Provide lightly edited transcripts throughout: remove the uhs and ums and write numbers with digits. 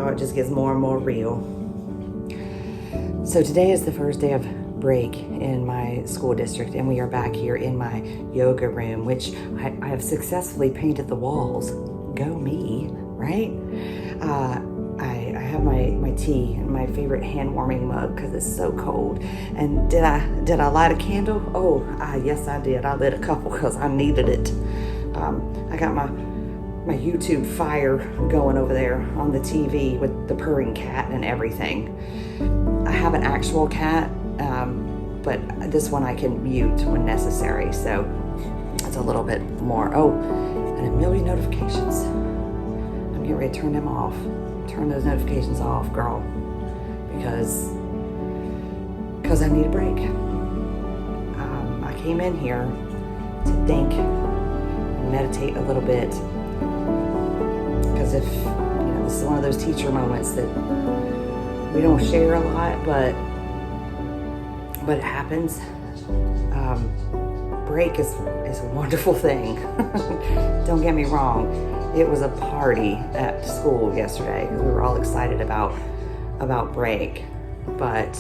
how it just gets more and more real. So today is the first day of break in my school district, and we are back here in my yoga room, which I have successfully painted the walls. Go me, right? I have my tea and my favorite hand warming mug because it's so cold. And did I light a candle? Oh, yes I did. I lit a couple because I needed it. I got my YouTube fire going over there on the TV with the purring cat and everything. I have an actual cat, but this one I can mute when necessary, so it's a little bit more. Oh, and a million notifications. I'm getting ready to turn them off. Turn those notifications off, girl, because I need a break. I came in here to think and meditate a little bit, because if this is one of those teacher moments that we don't share a lot, but it happens. Break is a wonderful thing. Don't get me wrong. It was a party at school yesterday because we were all excited about break, but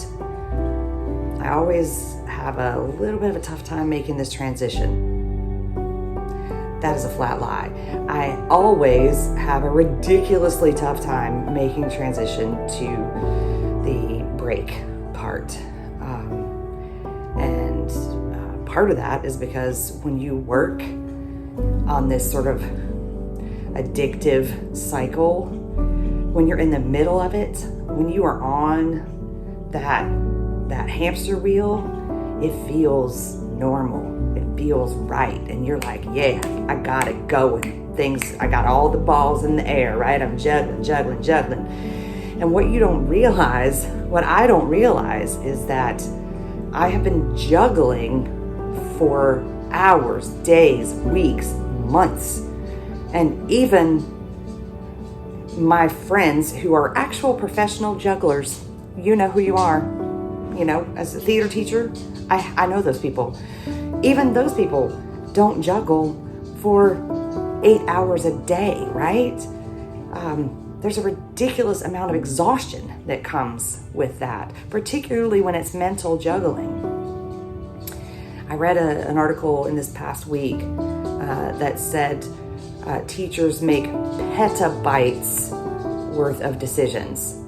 I always have a little bit of a tough time making this transition. That is a flat lie. I always have a ridiculously tough time making transition to the break part. And part of that is because when you work on this sort of addictive cycle, when you're in the middle of it, when you are on that hamster wheel, it feels normal. It feels right. And you're like, yeah, I got it going. I got all the balls in the air, right? I'm juggling. And what I don't realize is that I have been juggling for hours, days, weeks, months. And even my friends who are actual professional jugglers, you know who you are. As a theater teacher, I know those people. Even those people don't juggle for 8 hours a day, right? There's a ridiculous amount of exhaustion that comes with that, particularly when it's mental juggling. I read an article in this past week that said teachers make petabytes worth of decisions.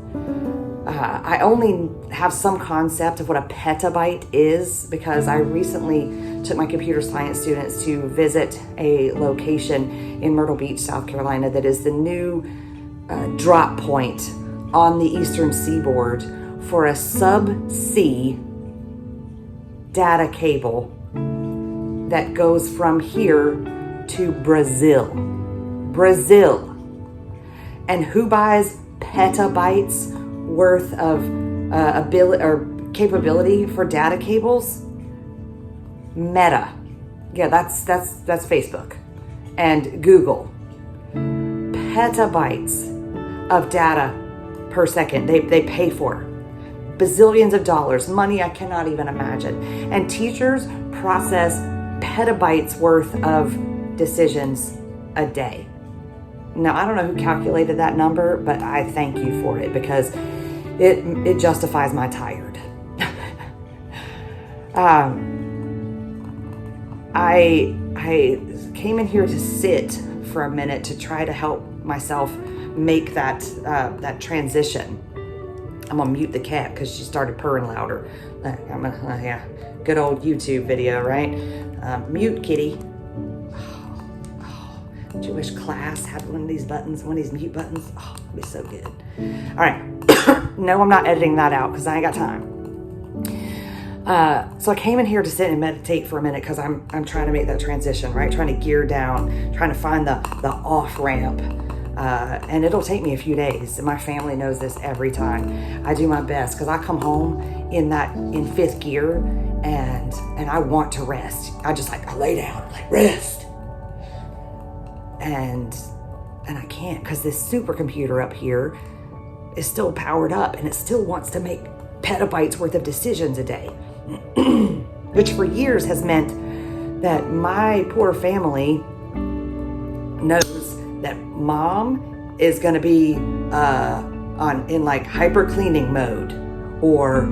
I only have some concept of what a petabyte is because I recently took my computer science students to visit a location in Myrtle Beach, South Carolina that is the new drop point on the eastern seaboard for a subsea data cable that goes from here to Brazil. And who buys petabytes worth of ability or capability for data cables? Meta. Yeah, that's Facebook and Google. Petabytes of data per second they pay for. Bazillions of dollars, money I cannot even imagine. And teachers process petabytes worth of decisions a day. Now, I don't know who calculated that number, but I thank you for it because it justifies my tired. I came in here to sit for a minute to try to help myself make that transition. I'm gonna mute the cat because she started purring louder. Good old YouTube video, right? Mute kitty. Don't you wish class had one of these buttons, one of these mute buttons? Oh, it'd be so good. All right. No, I'm not editing that out because I ain't got time. So I came in here to sit and meditate for a minute because I'm trying to make that transition, right? Trying to gear down, trying to find the off ramp. And it'll take me a few days. My family knows this every time. I do my best because I come home in fifth gear and I want to rest. I lay down, rest. And I can't because this supercomputer up here is still powered up and it still wants to make petabytes worth of decisions a day, which for years has meant that my poor family knows that mom is going to be in like hyper cleaning mode, or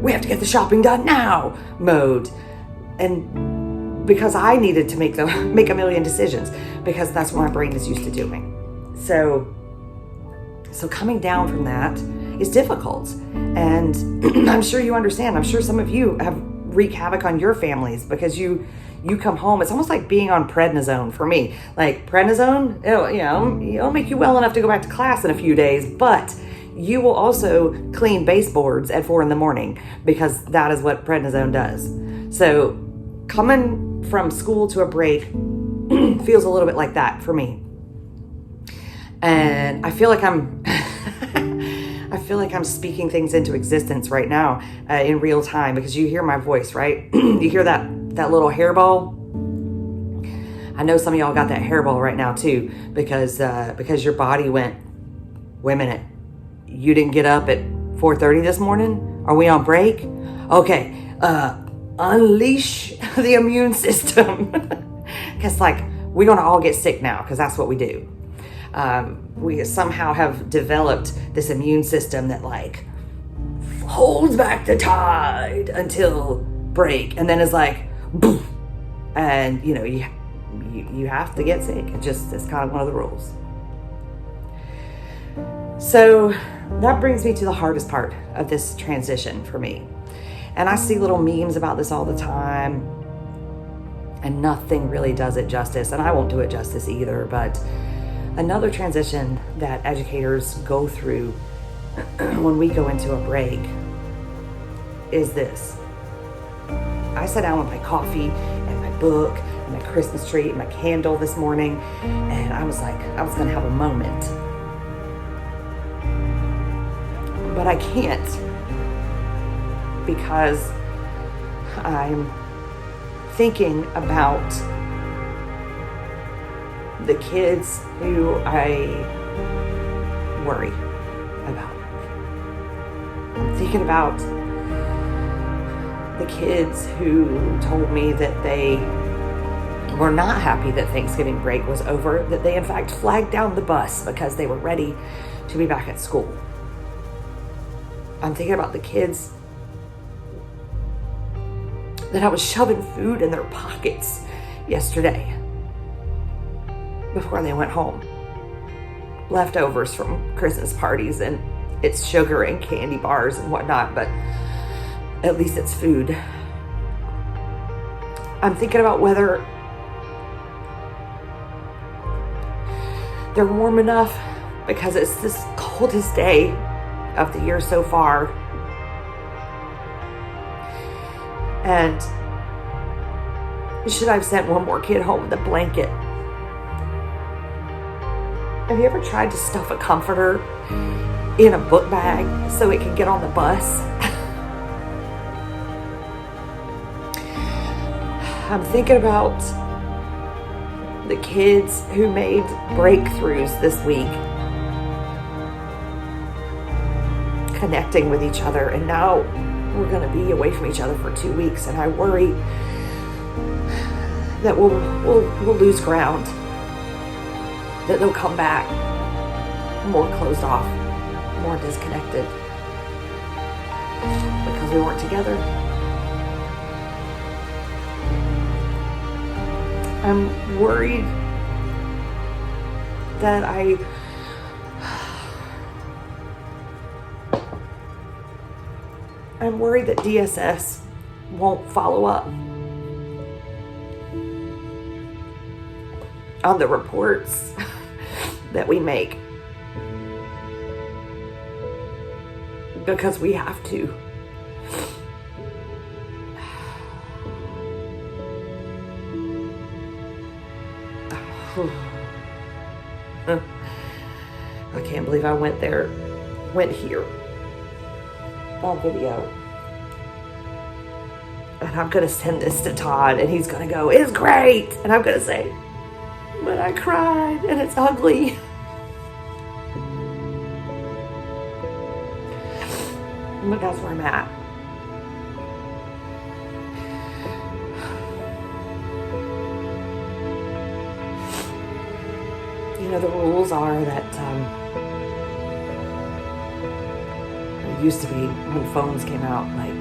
we have to get the shopping done now mode. And because I needed to make a million decisions, because that's what my brain is used to doing. So coming down from that is difficult. And I'm sure you understand. I'm sure some of you have wreaked havoc on your families, because you come home. It's almost like being on prednisone for me. Like prednisone, it'll make you well enough to go back to class in a few days, but you will also clean baseboards at 4 a.m, because that is what prednisone does. So coming from school to a break feels a little bit like that for me. And I feel like I'm speaking things into existence right now in real time, because you hear my voice, right? You hear that little hairball? I know some of y'all got that hairball right now too, because your body went, wait a minute, you didn't get up at 4:30 this morning? Are we on break? Okay, unleash the immune system. Because like, we're gonna all get sick now, because that's what we do. We somehow have developed this immune system that like holds back the tide until break, and then is like, boom, and you have to get sick. It's kind of one of the rules. So that brings me to the hardest part of this transition for me. And I see little memes about this all the time, and nothing really does it justice, and I won't do it justice either. But another transition that educators go through when we go into a break is this. I sat down with my coffee and my book and my Christmas tree and my candle this morning, and I was like, I was gonna have a moment. But I can't, because I'm thinking about the kids who I worry about. I'm thinking about the kids who told me that they were not happy that Thanksgiving break was over, that they in fact flagged down the bus because they were ready to be back at school. I'm thinking about the kids that I was shoving food in their pockets yesterday before they went home. Leftovers from Christmas parties, and it's sugar and candy bars and whatnot, but at least it's food. I'm thinking about whether they're warm enough, because it's this coldest day of the year so far. And should I have sent one more kid home with a blanket? Have you ever tried to stuff a comforter in a book bag so it can get on the bus? I'm thinking about the kids who made breakthroughs this week, connecting with each other, and now we're going to be away from each other for 2 weeks, and I worry that we'll lose ground, that they'll come back more closed off, more disconnected, because we weren't together. I'm worried that I'm worried that DSS won't follow up on the reports that we make, because we have to. I can't believe I went here on video. And I'm gonna send this to Todd, and he's gonna go, "It's great," and I'm gonna say, "But I cried and it's ugly." But that's where I'm at. The rules are that It used to be when phones came out, like,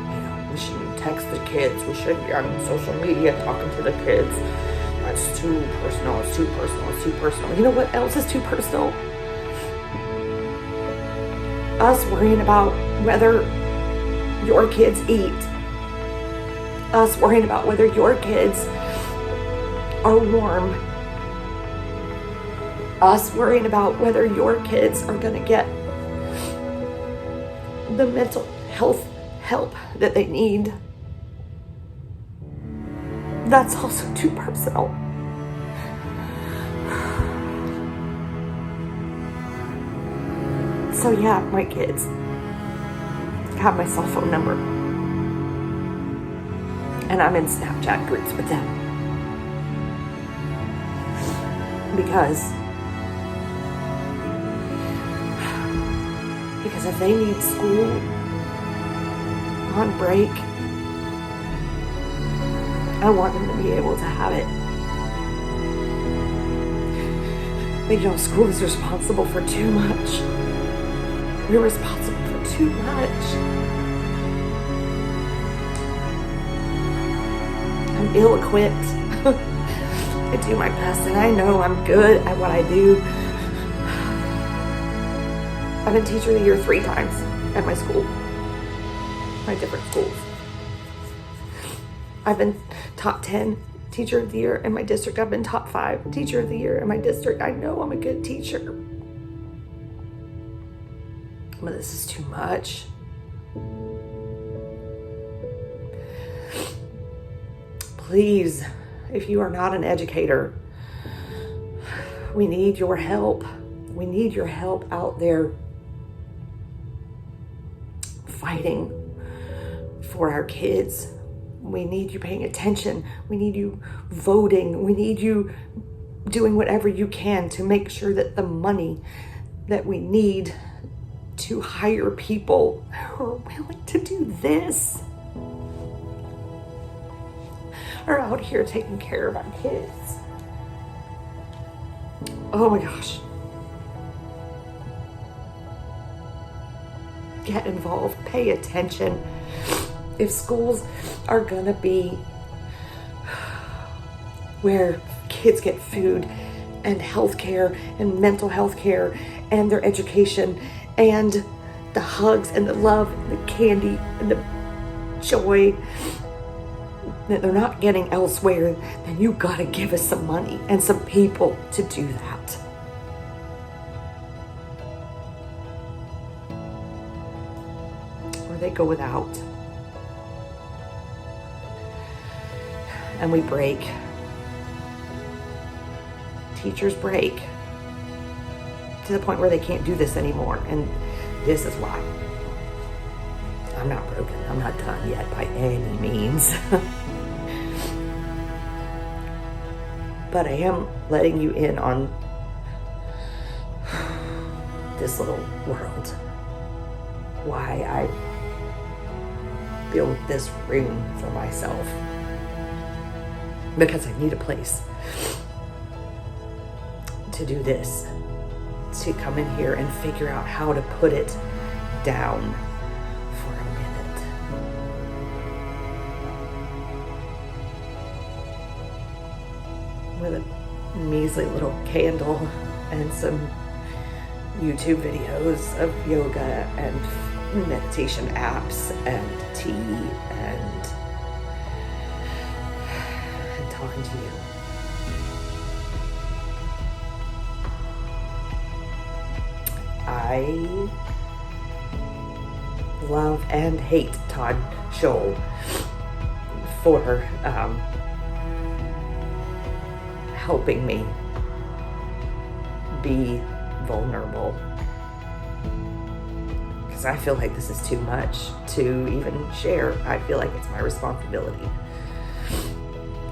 we shouldn't text the kids. We shouldn't be on social media talking to the kids. That's too personal. It's too personal. It's too personal. You know what else is too personal? Us worrying about whether your kids eat. Us worrying about whether your kids are warm. Us worrying about whether your kids are going to get the mental health help that they need. That's also too personal. So yeah, my kids have my cell phone number. And I'm in Snapchat groups with them. Because if they need school on break, I want them to be able to have it. But school is responsible for too much. We're responsible for too much. I'm ill-equipped. I do my best, and I know I'm good at what I do. I've been Teacher of the Year 3 times at my school, my different schools. I've been top 10 Teacher of the Year in my district. I've been top 5 Teacher of the Year in my district. I know I'm a good teacher. But this is too much. Please, if you are not an educator, we need your help. We need your help out there fighting for our kids. We need you paying attention. We need you voting. We need you doing whatever you can to make sure that the money that we need to hire people who are willing to do this are out here taking care of our kids. Oh my gosh. Get involved, pay attention. If schools are gonna be where kids get food and health care and mental health care and their education and the hugs and the love and the candy and the joy that they're not getting elsewhere, then you gotta give us some money and some people to do that. Or they go without. And we break. Teachers break to the point where they can't do this anymore. And this is why. I'm not broken. I'm not done yet by any means. But I am letting you in on this little world. Why I built this room for myself. Because I need a place to do this. To come in here and figure out how to put it down for a minute. With a measly little candle and some YouTube videos of yoga and meditation apps and tea and talking to you. I love and hate Todd Scholl for helping me be vulnerable. Because I feel like this is too much to even share. I feel like it's my responsibility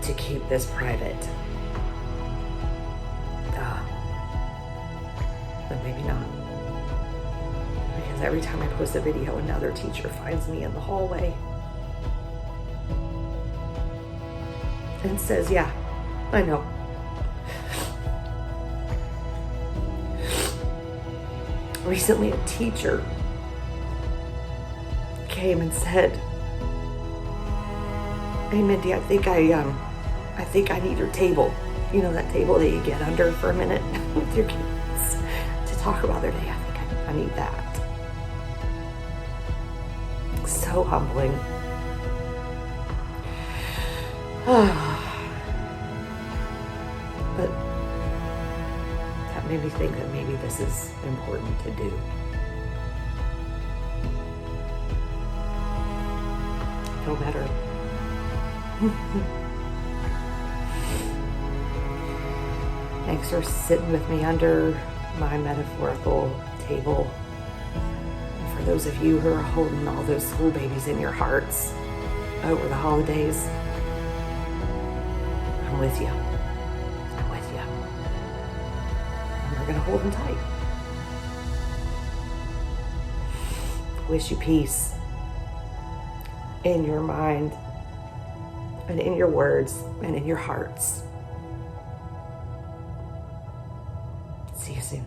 to keep this private. But maybe not. Because every time I post a video, another teacher finds me in the hallway and says, yeah, I know. Recently, a teacher came and said, "Hey Mindy, I think I need your table. You know, that table that you get under for a minute with your kids to talk about their day. I think I need that." So humbling. But that made me think that maybe this is important to do. Feel better. Thanks for sitting with me under my metaphorical table. And for those of you who are holding all those school babies in your hearts over the holidays, I'm with you. I'm with you. And we're going to hold them tight. Wish you peace in your mind and in your words and in your hearts. See you soon.